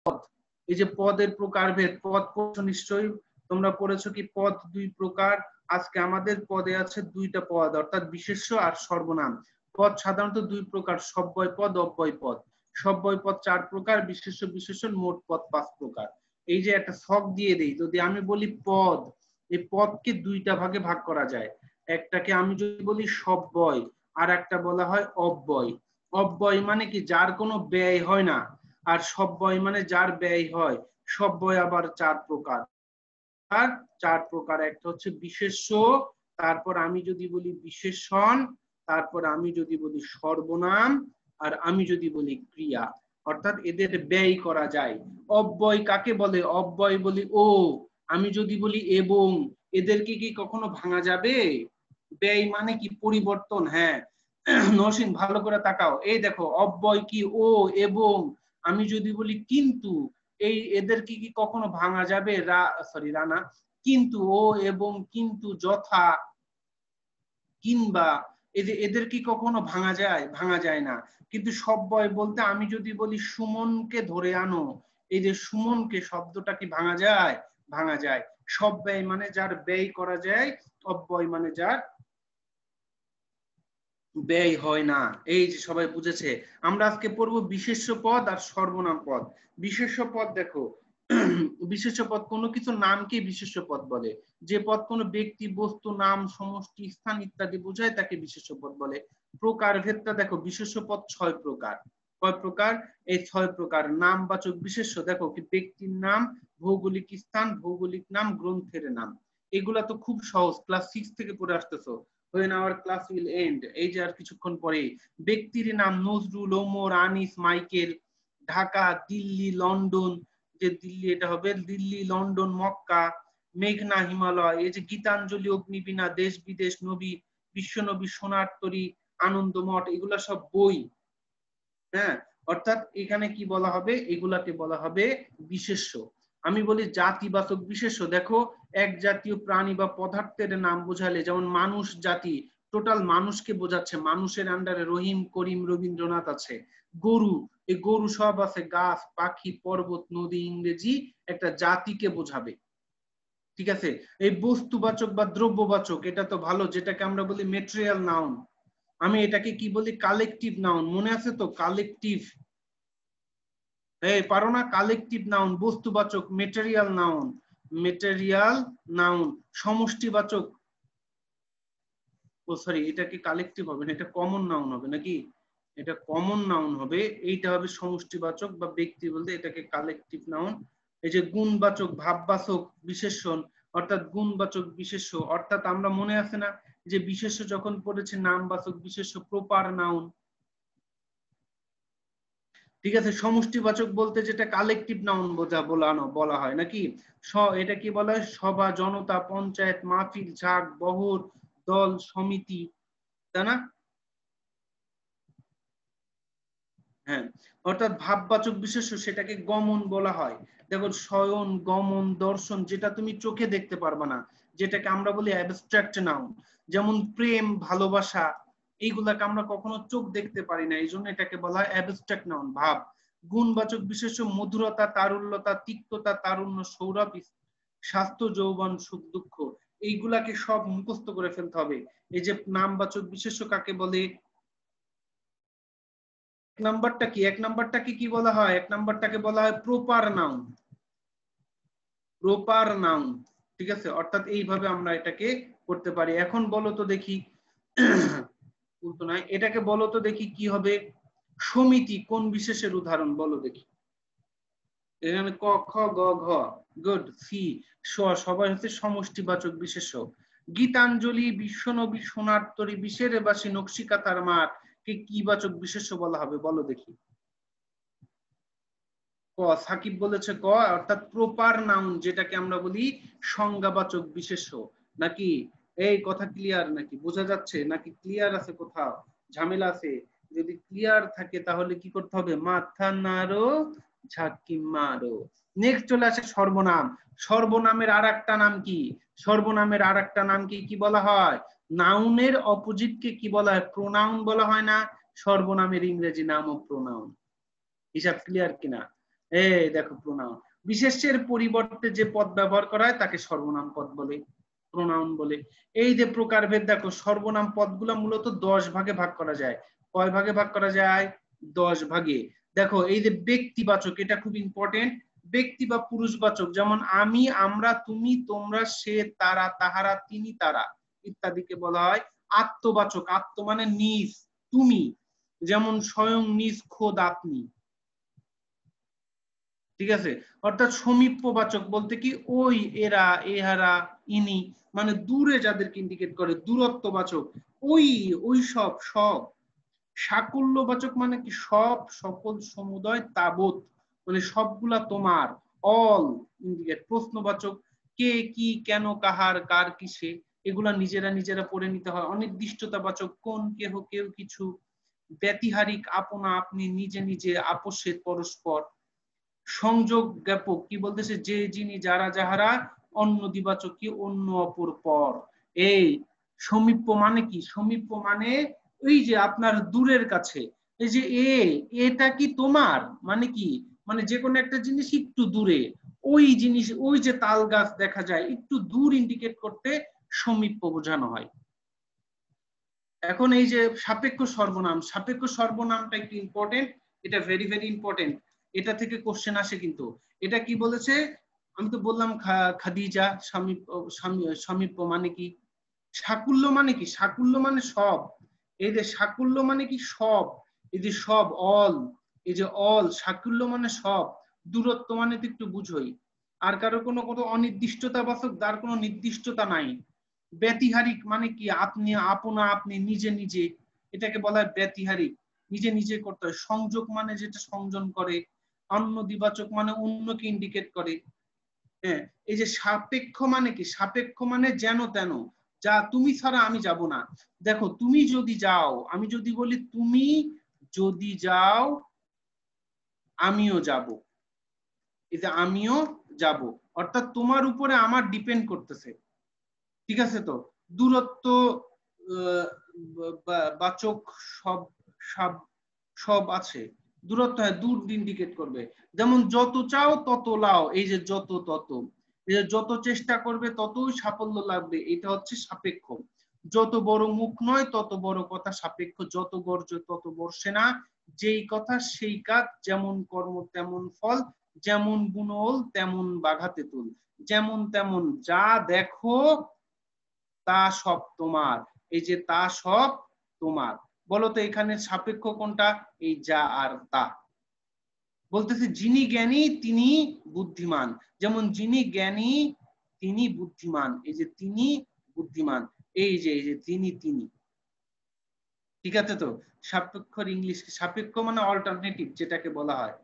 এই যে পদের প্রকারভেদ, পদ পড়ছো নিশ্চয়ই, তোমরা পড়েছো কি পদ দুই প্রকার। আজকে আমাদের পদে আছে দুইটা পদ, অর্থাৎ বিশেষ্য আর সর্বনাম। পদ সাধারণত দুই প্রকার, সব্যয় পদ, অব্যয় পদ। সব্যয় পদ 4 প্রকার, বিশেষ্য বিশেষণ, মোট পদ 5 প্রকার। এই যে একটা ছক দিয়ে দেই, যদি আমি বলি পদ, এই পদকে দুইটা ভাগে ভাগ করা যায়। একটাকে আমি যদি বলি সব্যয়, আর একটা বলা হয় অব্যয়। অব্যয় মানে কি, যার কোনো ব্যয় হয় না, আর সব্যয় মানে যার ব্যয় হয়। সব্যয় আবার 4 প্রকার, আর 4 প্রকার। একটা হচ্ছে বিশেষ্য, তারপর আমি যদি বলি বিশেষণ, তারপর আমি যদি বলি সর্বনাম, আর আমি যদি বলি ক্রিয়া, অর্থাৎ এদের ব্যয় করা যায়। অব্যয় কাকে বলে? অব্যয় বলি ও, আমি যদি বলি এবং, এদেরকে কি কখনো ভাঙা যাবে? ব্যয় মানে কি পরিবর্তন। হ্যাঁ নরসিং ভালো করে তাকাও, এই দেখো অব্যয় কি ও এবং, আমি যদি বলি কিন্তু, এই এদেরকে কি কখনো ভাঙা যাবে? রানা, কিন্তু ও এবং কিন্তু, যথা, কিংবা, এদের কি কখনো ভাঙা যায়? ভাঙা যায় না। কিন্তু সব্যয় বলতে আমি যদি বলি সুমনকে ধরে আনো, এই যে সুমনকে শব্দটা কি ভাঙা যায়? ভাঙা যায়। সব্যয় মানে যার ব্যয় করা যায়, অব্যয় মানে যার ব্যয় হয় না। এই যে সবাই বুঝেছে। আমরা আজকে পড়বো বিশেষ্য পদ আর সর্বনাম পদ। বিশেষ্য পদ দেখো, বিশেষ্য পদ কোনো কিছু নামকে বিশেষ্য পদ বলে। যে পদ কোনো ব্যক্তি, বস্তু, নাম, সমষ্টি, স্থান ইত্যাদি বোঝায় তাকে বিশেষ্য পদ বলে। প্রকারভেদটা দেখো, বিশেষ্য পদ 6 প্রকার। কয় প্রকার? এই 6 প্রকার। নামবাচক বিশেষ্য দেখো কি, ব্যক্তির নাম, ভৌগোলিক স্থান, ভৌগোলিক নাম, গ্রন্থের নাম। এগুলা তো খুব সহজ, ক্লাস 6 থেকে পড়ে আসতেছো। when our class will end, এই যে আর কিছুক্ষণ পরে। ব্যক্তির নাম নজরুল, ওমর, আনিস, মাইকেল। ঢাকা, দিল্লি, লন্ডন, যে দিল্লি এটা হবে দিল্লি, লন্ডন, মক্কা। মেঘনা, হিমালয়। এই যে গীতাঞ্জলি, অগ্নিবীণা, দেশ বিদেশ, নবী, বিশ্বনবী, সোনার তরী, আনন্দমঠ, এগুলা সব বই। হ্যাঁ, অর্থাৎ এখানে কি বলা হবে? এগুলাকে বলা হবে বিশেষ্য। আমি বলি জাতিবাচক বিশেষ্য, দেখো এক জাতীয় প্রাণী বা পদার্থের নাম বোঝালে, যেমন মানুষ জাতি, টোটাল মানুষকে বোঝাচ্ছে। মানুষের আন্ডারে রহিম, করিম, রবীন্দ্রনাথ আছে। গরু, এই গরু সব আছে, গাছ, পাখি, পর্বত, নদী, ইংরেজি একটা জাতিকে বোঝাবে। ঠিক আছে। এই বস্তুবাচক বা দ্রব্যবাচক, এটা তো ভালো, যেটাকে আমরা বলি মেটেরিয়াল নাউন। আমি এটাকে কি বলি? Collective noun. মনে আছে তো? কালেকটিভ, এই পারো না? Collective noun. বস্তুবাচক মেটেরিয়াল নাউন, মেটেরিয়াল নাউন। সমষ্টিবাচক, ও সরি, এটা কি কালেকটিভ হবে না, এটা কমন নাউন হবে নাকি? এটা কমন নাউন হবে, এইটা হবে সমষ্টিবাচক বা ব্যক্তি বলতে, এটাকে কালেকটিভ নাউন। এই যে গুণবাচক, ভাববাচক বিশেষণ, অর্থাৎ গুণবাচক বিশেষ্য, অর্থাৎ আমরা মনে আছে না যে বিশেষ্য যখন পড়েছে নামবাচক বিশেষ্য, প্রপার নাউন। ঠিক আছে। সমষ্টিবাচক বলতে যেটা কালেকটিভ নাউন বলা হয় নাকি? এটা কি বলা হয়? সভা, জনতা, পঞ্চায়েত, মাহফিল, ঝাঁক, বহর, দল, সমিতি, তাই না? হ্যাঁ, অর্থাৎ ভাববাচক বিশেষ্য, সেটাকে গমন বলা হয়। দেখো শয়ন, গমন, দর্শন, যেটা তুমি চোখে দেখতে পারবা না, যেটাকে আমরা বলি অ্যাবস্ট্রাক্ট নাউন। যেমন প্রেম, ভালোবাসা, এইগুলাকে আমরা কখনো চোখ দেখতে পারি না, এই জন্য এটাকে বলা হয় অ্যাবস্ট্রাক্ট নাউন, ভাব। গুণবাচক বিশেষ্য মধুরতা, তারুল্যতা, তিক্ততা, তারুণ্য, সৌরভ, স্বাস্থ্য, যৌবন, সুখ, দুঃখ। এইগুলাকে সব মুখস্থ করে ফেলতে হবে। এই যে নামবাচক বিশেষ্য কাকে বলে? এক নাম্বারটা কি? এক নাম্বারটাকে কি বলা হয়? এক নাম্বারটাকে বলা হয় প্রপার নাউন। Proper noun. ঠিক আছে, অর্থাৎ এইভাবে আমরা এটাকে করতে পারি। এখন বলো তো দেখি, এটাকে বলো তো দেখি কি হবে? সমিতি কোন বিশেষের উদাহরণ বলো দেখি? এখানে ক, খ, গ, ঘ। গুড। সি, সবাই হচ্ছে সমষ্টিবাচক বিশেষ্য। গীতাঞ্জলি, বিশ্বনবী, সোনার তরী, বিশের বাসী, নকশিকাতার মাঠ কে কি বাচক বিশেষ্য বলা হবে বলো দেখি? ক, সাকিব বলেছে ক, অর্থাৎ প্রপার নাউন, যেটাকে আমরা বলি সংজ্ঞাবাচক বিশেষ্য। নাকি এই কথা ক্লিয়ার? নাকি বোঝা যাচ্ছে? নাকি ক্লিয়ার আছে? কোথাও ঝামেলা আছে? যদি ক্লিয়ার থাকে তাহলে কি করতে হবে? মাথা নাড়ো, ঝাঁকি মারো। নেক্সট চলে আসে সর্বনাম। সর্বনামের আর একটা নাম কি? সর্বনামের আর একটা নাম কি? কি বলা হয়? নাউনের অপোজিটকে কি বলা হয়? প্রোনাউন বলা হয় না? সর্বনামের ইংরেজি নাম ও প্রোনাউন। হিসাব ক্লিয়ার কিনা? এই দেখো প্রোনাউন, বিশেষ্যের পরিবর্তে যে পদ ব্যবহার করা হয় তাকে সর্বনাম পদ বলে, প্রোনাউন বলে। এই যে প্রকারভেদ দেখো, সর্বনাম পদগুলো মূলত 10 ভাগে ভাগ করা যায়। কয় ভাগে ভাগ করা যায়? 10 ভাগে। দেখো এই যে ব্যক্তিবাচক, এটা খুব ইম্পর্টেন্ট। ব্যক্তি বা পুরুষবাচক, যেমন আমি, আমরা, তুমি, তোমরা, সে, তারা, তাহারা, তিনি, তারা ইত্যাদিকে বলা হয় আত্মবাচক। আত্ম মানে নিজ, তুমি, যেমন স্বয়ং, নিজ, খোদ, আপনি। ঠিক আছে। অর্থাৎ সমীপ্যবাচক বলতে কি ওই, এরা, এহারা, ইনি, মানে দূরে যাদেরকে ইন্ডিকেট করে। দূরত্ববাচক ওই, ওই সব, সব। সাকুল্যবাচক মানে কি সব, সকল, সমুদয়, তাবৎ মানে সবগুলা তোমার, অল ইন্ডিকেট। প্রশ্নবাচক কে, কি, কেন, কাহার, কার, কিসে, এগুলা নিজেরা নিজেরা পড়ে নিতে হয়। অনির্দিষ্টতাবাচক কোন, কেহ, কেউ, কিছু। ব্যতিহারিক আপনা আপনি, নিজে নিজে, আপসের, পরস্পর। সংযোগ জ্ঞাপক কি বলতেছে? যে, যিনি, যারা, যাহারা। অন্য দিবাচক কি? অন্য, অপর, পর। এই সমীপ্য মানে কি? সমীপ্য মানে ওই যে আপনার দূরের কাছে। এই যে এটা কি তোমার, মানে কি? মানে যে কোনো একটা জিনিস একটু দূরে, ওই জিনিস, ওই যে তাল গাছ দেখা যায় একটু দূর ইন্ডিকেট করতে সমীপ্য বোঝানো হয়। এখন এই যে সাপেক্ষ সর্বনাম, সাপেক্ষ সর্বনামটা একটু ইম্পর্টেন্ট, এটা ভেরি ভেরি ইম্পর্টেন্ট। এটা থেকে কোশ্চেন আসে কিন্তু। এটা কি বলেছে? আমি তো বললাম খাদিজা। সামীপ্য মানে কি? সাকুল্য মানে কি? সাকুল্য মানে সব। এই যে সাকুল্য মানে কি? সব। এই যে সব, অল, এই যে অল, সাকুল্য মানে সব। দূরত্ব মানে তো একটু বুঝোই। আর কারো কোনো কোনো অনির্দিষ্টতা বাচক, তার কোনো নির্দিষ্টতা নাই। ব্যতিহারিক মানে কি? আপনি, আপনা আপনি, নিজে নিজে, এটাকে বলা হয় ব্যতিহারিক, নিজে নিজে করতে হয়। সংযোগ মানে যেটা সংযোগ করে। অন্য দিবাচক মানে অন্যকে ইন্ডিকেট করে। হ্যাঁ। এই যে সাপেক্ষ মানে কি? সাপেক্ষ মানে যেন তেন, যা তুমি ছাড়া আমি যাব না। দেখো তুমি যদি যাও, আমি যদি বলি তুমি যদি যাও আমিও যাব, এই যে আমিও যাব, অর্থাৎ তোমার উপরে আমার ডিপেন্ড করতেছে। ঠিক আছে। তো দূরত্ব বাচক সব, সব, সব আছে। দূরত্ব, হ্যাঁ, দূর ইন্ডিকেট করবে। যেমন যত চাও তত লাও, এই যে যত তত, এই যে যত চেষ্টা করবে ততই সাফল্য লাগবে, এটা হচ্ছে সাপেক্ষ। যত বড় মুখ নয় তত বড় কথা, সাপেক্ষ। যত গর্জ তত বর্ষে না, যেই কথা সেই কাজ, যেমন কর্ম তেমন ফল, যেমন বুনল তেমন বাঘাতে তুল, যেমন তেমন, যা দেখো তা সব তোমার। এই যে তা সব তোমার, বলতো এখানে সাপেক্ষ কোনটা? এই যা আর তা। বলতেছে যিনি জ্ঞানী তিনি বুদ্ধিমান, যেমন যিনি জ্ঞানী তিনি বুদ্ধিমান, এই যে তিনি বুদ্ধিমান, এই যে তিনি, তিনি। ঠিক আছে। তো সাপেক্ষর ইংলিশ, সাপেক্ষ মানে অল্টারনেটিভ যেটাকে বলা হয়।